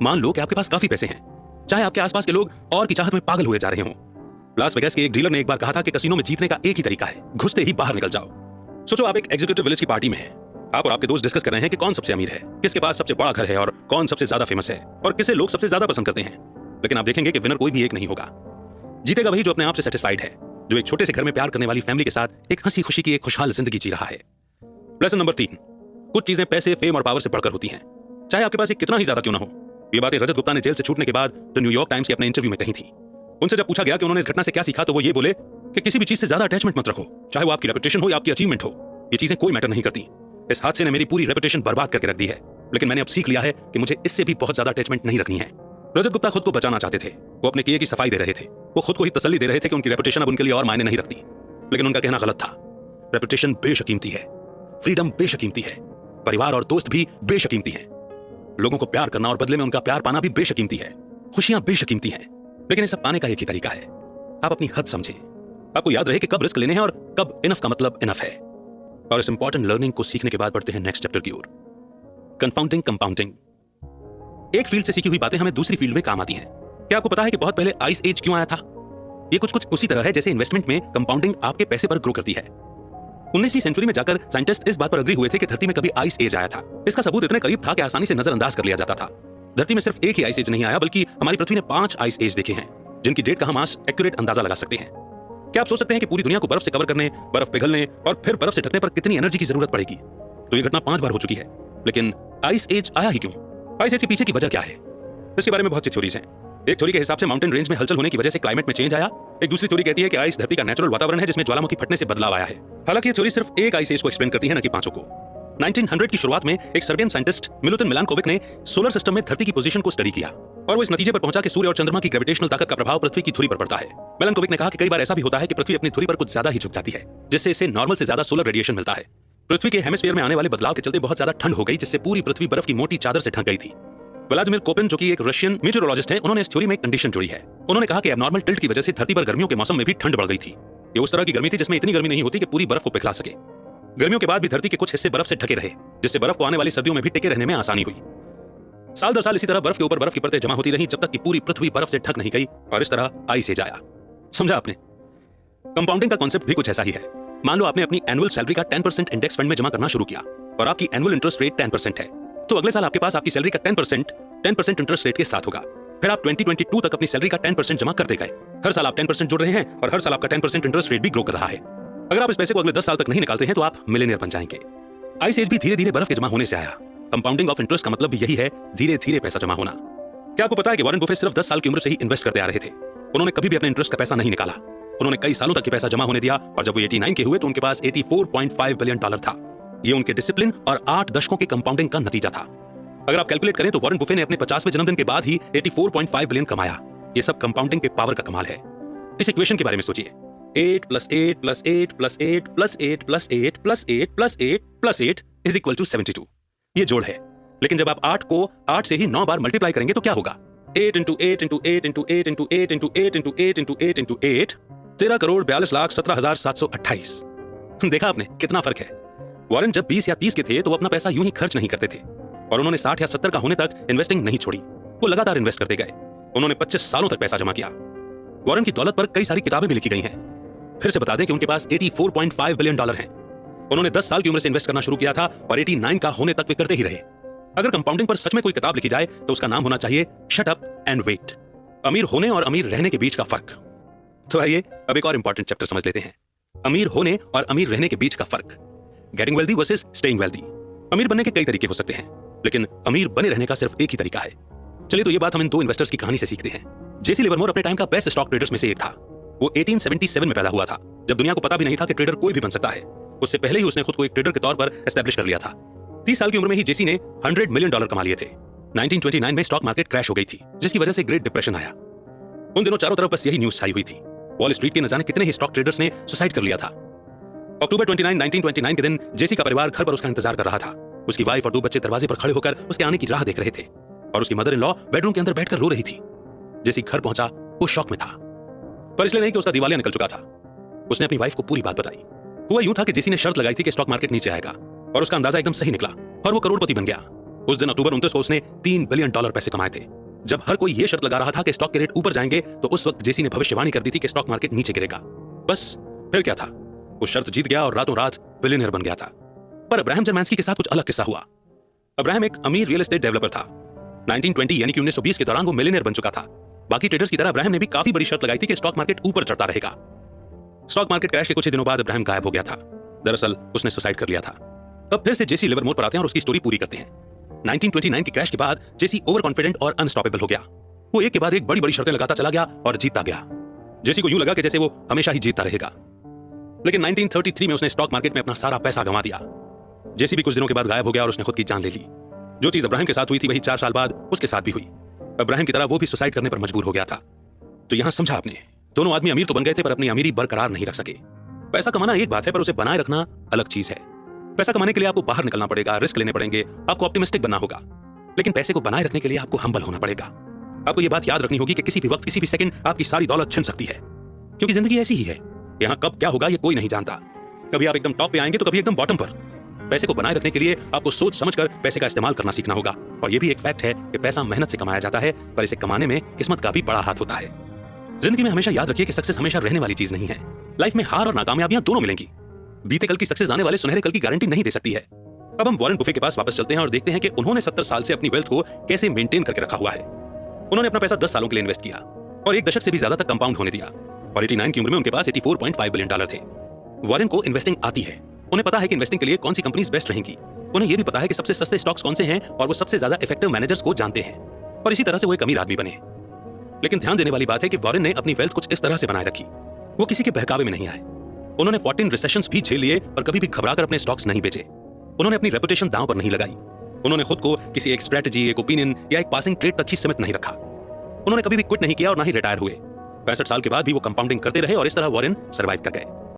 मान लो कि आपके पास काफी पैसे हैं, चाहे आपके आसपास के लोग और की चाहत में पागल हुए जा रहे हों। लास वेगास के एक डीलर ने एक बार कहा था कि कसिनो में जीतने का एक ही तरीका है, घुसते ही बाहर निकल जाओ। सोचो आप एक एग्जीक्यूटिव विलेज की पार्टी में हैं। आप और आपके दोस्त डिस्कस कर रहे हैं कि कौन सबसे अमीर है, किसके पास सबसे बड़ा घर है और कौन सबसे ज्यादा फेमस है और किसे लोग सबसे ज्यादा पसंद करते हैं। लेकिन आप देखेंगे कि विनर कोई भी एक नहीं होगा। जीतेगा वही जो अपने आप से सेटिस्फाइड है, जो एक छोटे से घर में प्यार करने वाली फैमिली के साथ एक हंसी खुशी की एक खुशहाल जिंदगी जी रहा है। लेसन नंबर 3, कुछ चीजें पैसे, फेम और पावर से बढ़कर होती हैं, चाहे आपके पास एक कितना ही ज्यादा क्यों ना हो। ये बातें रजत गुप्ता ने जेल से छूटने के बाद द न्यूयॉर्क टाइम्स के अपने इंटरव्यू में कही थी। उनसे जब पूछा गया कि उन्होंने इस घटना से क्या सीखा, तो वो ये बोले कि किसी भी चीज से ज्यादा अटैचमेंट मत रखो, चाहे वो आपकी रेपुटेशन हो या आपकी अचीवमेंट हो। ये चीजें कोई मैटर नहीं करती। इस हादसे ने मेरी पूरी रेपुटेशन बर्बाद करके रख दी है, लेकिन मैंने अब सीख लिया है कि मुझे इससे भी बहुत ज्यादा अटैचमेंट नहीं रखनी है। रजत गुप्ता खुद को बचाना चाहते थे, वो अपने किए की सफाई दे रहे थे, वो खुद को ही तसल्ली दे रहे थे कि उनकी रेपुटेशन अब उनके लिए और मायने नहीं रखती। लेकिन उनका कहना गलत था। रेपुटेशन बेशकीमती है, फ्रीडम बेशकीमती है, परिवार और दोस्त भी बेशकीमती हैं, लोगों को प्यार करना और बदले में उनका प्यार पाना भी बेशकीमती है, खुशियां बेशकीमती हैं। लेकिन ये सब पाने का एक ही तरीका है, आप अपनी हद समझें। आपको याद रहे कि कब रिस्क लेने हैं और कब इनफ का मतलब इनफ है। और इस इंपॉर्टेंट लर्निंग को सीखने के बाद बढ़ते हैं नेक्स्ट चैप्टर की ओर, कंपाउंडिंग। कंपाउंडिंग एक फील्ड से सीखी हुई बातें हमें दूसरी फील्ड में काम आती हैं। क्या आपको पता है कि बहुत पहले आइस एज क्यों आया था? ये कुछ उसी तरह है जैसे इन्वेस्टमेंट में कंपाउंडिंग आपके पैसे पर ग्रो करती है। 19वीं सेंचुरी में जाकर साइंटिस्ट इस बात पर अग्री हुए थे कि धरती में कभी आइस एज आया था। इसका सबूत इतने करीब था कि आसानी से नजरअंदाज कर लिया जाता था। धरती में सिर्फ एक ही आइस एज नहीं आया, बल्कि हमारी पृथ्वी ने 5 आइस एज देखे हैं, जिनकी डेट का हम आज एक्यूरेट अंदाजा लगा सकते हैं। क्या आप सोच सकते हैं कि पूरी दुनिया को बर्फ से कवर करने, बर्फ पिघलने और फिर बर्फ से ढकने पर कितनी एनर्जी की जरूरत पड़ेगी? तो ये घटना 5 बार हो चुकी है, लेकिन आइस एज आया ही क्यों? आइस एज के पीछे की वजह क्या है? इसके बारे में बहुत सी थ्योरीज हैं। एक थ्योरी के हिसाब से माउंटेन रेंज में हलचल होने की वजह से क्लाइमेट में चेंज आया। एक दूसरी थ्योरी कहती है कि आइस धरती का नेचुरल वातावरण है जिसमें ज्वालामुखी फटने से बदलाव आया है। हालांकि ये थ्योरी सिर्फ एक आइस एज को एक्सप्लेन करती है, न कि 5 को। 1900 की शुरुआत में एक सर्बियन साइंटिस्ट मिलुतिन मिलानकोविक ने सोलर सिस्टम में धरती की पोजीशन को स्टडी किया और वो इस नतीजे पर पहुंचा कि सूर्य और चंद्रमा की ग्रेविटेशनल ताकत का प्रभाव पृथ्वी की धुरी पर पड़ता है। मिलानकोविक ने कहा कि कई बार ऐसा भी होता है कि पृथ्वी अपनी धुरी पर कुछ ज्यादा ही झुक जाती है, जिससे इसे नॉर्मल से ज्यादा सोलर रेडिएशन मिलता है। पृथ्वी के हेमिस्फीयर में आने वाले बदलाव के चलते बहुत ज्यादा ठंड हो गई, जिससे पूरी पृथ्वी बर्फ की मोटी चादर से ढक गई थी। व्लादिमीर कोपेन, जो कि एक रशियन मीटेरोलॉजिस्ट हैं, उन्होंने इस थ्योरी में एक कंडीशन जोड़ी है। उन्होंने कहा कि एबनॉर्मल टिल्ट की वजह से धरती पर गर्मियों के मौसम में भी ठंड बढ़ गई थी। ये उस तरह की गर्मी थी जिसमें इतनी गर्मी नहीं होती कि पूरी बर्फ को पिघला सके। गर्मियों के बाद भी धरती के कुछ हिस्से बर्फ से ढके रहे, जिससे बर्फ को आने वाली सर्दियों में भी टिके रहने में आसानी हुई। साल दर साल इसी तरह बर्फ के ऊपर बर्फ की परतें जमा होती रही, जब तक कि पूरी पृथ्वी बर्फ से ढक नहीं गई और इस तरह आइस एज आया। समझा आपने? कंपाउंडिंग का कॉन्सेप्ट भी कुछ ऐसा ही है। मान लो आपने अपनी एनुअल सैलरी का 10% इंडेक्स फंड में जमा करना शुरू किया और आपकी एनुअल इंटरेस्ट रेट 10% है, तो अगले साल आपके पास आपकी सैलरी का 10% इंटरेस्ट रेट के साथ होगा। फिर आप 2022 तक अपनी सैलरी का 10% जमा करते गए। हर साल आप 10% जोड़ रहे हैं और हर साल आपका 10% इंटरेस्ट रेट भी ग्रो कर रहा है। अगर आप इस पैसे को अगले 10 साल तक नहीं निकालते हैं तो आप मिलियनियर बन जाएंगे। आइस एज भी धीरे धीरे बर्फ के जमा होने से आया। कंपाउंडिंग ऑफ इंटरेस्ट का मतलब भी यही है, धीरे धीरे पैसा जमा होना। क्या आपको पता है कि वॉरेन बफेट सिर्फ 10 साल की उम्र से ही इन्वेस्ट करते आ रहे थे? उन्होंने कभी भी अपने इंटरेस्ट का पैसा नहीं निकाला। उन्होंने कई सालों तक ये पैसा जमा होने दिया और जब वो 89 के हुए तो उनके पास $84.5 बिलियन था। ये उनके डिसिप्लिन और 8 दशकों के कंपाउंडिंग का नतीजा था। अगर आप कैलकुलेट करें तो वॉरेन बफेट ने अपने 50वें जन्मदिन के बाद ही 84.5 बिलियन कमाया। ये सब कंपाउंडिंग के पावर का कमाल है। इस इक्वेशन के बारे में सोचिए, 8 + 8 + 8 + 8 + 8 + 8 + 8 + 8 + 8 = 72। ये जोड़ है। लेकिन जब आप 8 को 8 से ही 9 बार मल्टीप्लाई करेंगे तो क्या होगा? 8 × 8 × 8 × 8 × 8 × 8 × 8 × 8 × 8 13,42,17,028। देखा आपने कितना फर्क है? वॉरेन जब 20 या 30 के थे तो वो अपना पैसा यूं ही खर्च नहीं करते थे और उन्होंने 60 या 70 का होने तक इन्वेस्टिंग नहीं छोड़ी। वो लगातार इन्वेस्ट करते गए। उन्होंने 25 सालों तक पैसा जमा किया। वॉरेन की दौलत पर कई सारी किताबें भी लिखी गई हैं। फिर से बता दें कि उनके पास $84.5 बिलियन हैं। उन्होंने 10 साल की उम्र से इन्वेस्ट करना शुरू किया था और 89 का होने तक वे करते ही रहे। अगर कंपाउंडिंग पर सच में कोई किताब लिखी जाए तो उसका नाम होना चाहिए शट अप एंड वेट, अमीर होने और अमीर रहने के बीच का फर्क। तो आइए अब एक और इंपॉर्टेंट चैप्टर समझ लेते हैं, अमीर होने और अमीर रहने के बीच का फर्क। Getting wealthy versus staying wealthy. अमीर बनने के कई तरीके हो सकते हैं, लेकिन अमीर बने रहने का सिर्फ एक ही तरीका है। चलिए तो ये बात हम इन 2 इन्वेस्टर्स की कहानी से सीखते हैं। जेसी लिवरमोर अपने टाइम का बेस्ट स्टॉक ट्रेडर्स में से एक था। वो 1877 में पैदा हुआ था, जब दुनिया को पता भी नहीं था कि ट्रेडर कोई भी बन सकता है। उससे पहले ही उसने खुद को एक ट्रेडर के तौर पर एस्टैब्लिश कर लिया था। 30 साल की उम्र में ही जेसी ने $100 मिलियन कमा लिए थे। 1929 में स्टॉक मार्केट क्रैश हो गई थी, जिसकी वजह से ग्रेट डिप्रेशन आया। उन दिनों चारों तरफ बस यही न्यूज़ छाई हुई थी। वॉल स्ट्रीट के न जाने कितने ही स्टॉक ट्रेडर्स ने सुसाइड कर लिया था। अक्टूबर 29, 1929 के दिन जेसी का परिवार घर पर उसका इंतजार कर रहा था। उसकी वाइफ और 2 बच्चे दरवाजे पर खड़े होकर उसके आने की राह देख रहे थे और उसकी मदर इन लॉ बेडरूम के अंदर बैठकर रो रही थी। जेसी घर पहुंचा, वो शॉक में था, पर इसलिए नहीं कि उसका दिवालिया निकल चुका था। उसने अपनी वाइफ को पूरी बात बताई। हुआ यूं था कि जेसी ने शर्त लगाई थी कि स्टॉक मार्केट नीचे आएगा और उसका अंदाजा एकदम सही निकला और वो करोड़पति बन गया। उस दिन अक्टूबर 29 को उसने $3 बिलियन पैसे कमाए थे। जब हर कोई ये शर्त लगा रहा था कि स्टॉक के रेट ऊपर जाएंगे, तो उस वक्त जेसी ने भविष्यवाणी कर दी थी कि स्टॉक मार्केट नीचे गिरेगा। बस फिर क्या था, वो शर्त जीत गया और रातों रात बिलियनियर बन गया था। पर अब्राहम जर्मांस्की के साथ कुछ अलग किस्सा हुआ। अब्राहम एक अमीर रियल एस्टेट डेवलपर था। 1920 यानी कि 1920 के दौरान वो मिलियनियर बन चुका था। बाकी ट्रेडर्स की तरह अब्राहम ने भी काफी बड़ी शर्त लगाई थी कि स्टॉक मार्केट ऊपर चढ़ता रहेगा। स्टॉक मार्केट क्रैश के कुछ ही दिनों बाद अब्राहम गायब हो गया था। दरअसल उसने सुसाइड कर लिया था। अब फिर से जेसी लिवरमोर पर आते हैं और उसकी स्टोरी पूरी करते हैं। 1929 के क्रैश के बाद जेसी ओवर कॉन्फिडेंट और अनस्टॉपेबल हो गया। वो एक के बाद एक बड़ी बड़ी शर्तें लगाता चला गया और जीतता गया। जेसी को यूं लगा कि जैसे वो हमेशा ही जीतता रहेगा। लेकिन 1933 में उसने स्टॉक मार्केट में अपना सारा पैसा गंवा दिया। जेसी भी कुछ दिनों के बाद गायब हो गया और उसने खुद की जान ले ली। जो चीज अब्राहम के साथ हुई थी वही 4 साल बाद उसके साथ भी हुई। अब्राहम की तरह वो भी सुसाइड करने पर मजबूर हो गया था। तो यहां समझा आपने, दोनों आदमी अमीर तो बन गए थे पर अपनी अमीरी बरकरार नहीं रख सके। पैसा कमाना एक बात है पर उसे बनाए रखना अलग चीज है। पैसा कमाने के लिए आपको बाहर निकलना पड़ेगा, रिस्क लेने पड़ेंगे, आपको ऑप्टिमिस्टिक बनना होगा। लेकिन पैसे को बनाए रखने के लिए आपको हम्बल होना पड़ेगा। आपको ये बात याद रखनी होगी कि किसी भी वक्त, किसी भी सेकंड आपकी सारी दौलत छिन सकती है, क्योंकि जिंदगी ऐसी ही है। यहाँ कब क्या होगा ये कोई नहीं जानता। कभी आप एकदम टॉप पे आएंगे तो कभी एकदम बॉटम पर। पैसे को बनाए रखने के लिए आपको सोच समझकर पैसे का इस्तेमाल करना सीखना होगा। और ये भी एक फैक्ट है कि पैसा मेहनत से कमाया जाता है, पर इसे कमाने में किस्मत का भी बड़ा हाथ होता है। जिंदगी में हमेशा याद रखिए कि सक्सेस हमेशा रहने वाली चीज नहीं है। लाइफ में हार और नाकामयाबियां दोनों मिलेंगी। बीते कल की सक्सेस आने वाले सुनहरे कल की गारंटी नहीं दे सकती है। अब हम वॉरेन बुफे के पास वापस चलते हैं और देखते हैं कि उन्होंने 70 साल से अपनी वेल्थ को कैसे मेंटेन करके रखा हुआ है। उन्होंने अपना पैसा 10 सालों के लिए इन्वेस्ट किया और 1 दशक से भी ज्यादा तक कंपाउंड होने दिया। और 89 की उम्र में उनके पास $84.5 बिलियन थे। वॉरेन को इन्वेस्टिंग आती है। उन्हें पता है कि इन्वेस्टिंग के लिए कौन सी कंपनीज बेस्ट रहेंगी। उन्हें यह भी पता है कि सबसे सस्ते स्टॉक्स कौन से हैं और वो सबसे ज्यादा इफेक्टिव मैनेजर्स को जानते हैं। और इसी तरह से वो एक अमीर आदमी बने। लेकिन ध्यान देने वाली बात है कि वॉरेन ने अपनी वेल्थ कुछ इस तरह से बनाए रखी। वो किसी के बहकावे में नहीं आए। उन्होंने 14 रिसेशंस भी झेल लिए पर कभी भी घबराकर अपने स्टॉक्स नहीं बेचे। उन्होंने अपनी रेपुटेशन दांव पर नहीं लगाई। उन्होंने खुद को किसी एक स्ट्रेटजी, एक ओपिनियन या एक पासिंग ट्रेड तक ही सीमित नहीं रखा। उन्होंने कभी भी क्विट नहीं किया और ना ही रिटायर हुए। 65 साल के बाद भी वो कंपाउंडिंग करते रहे और इस तरह वॉरेन सर्वाइव कर गए।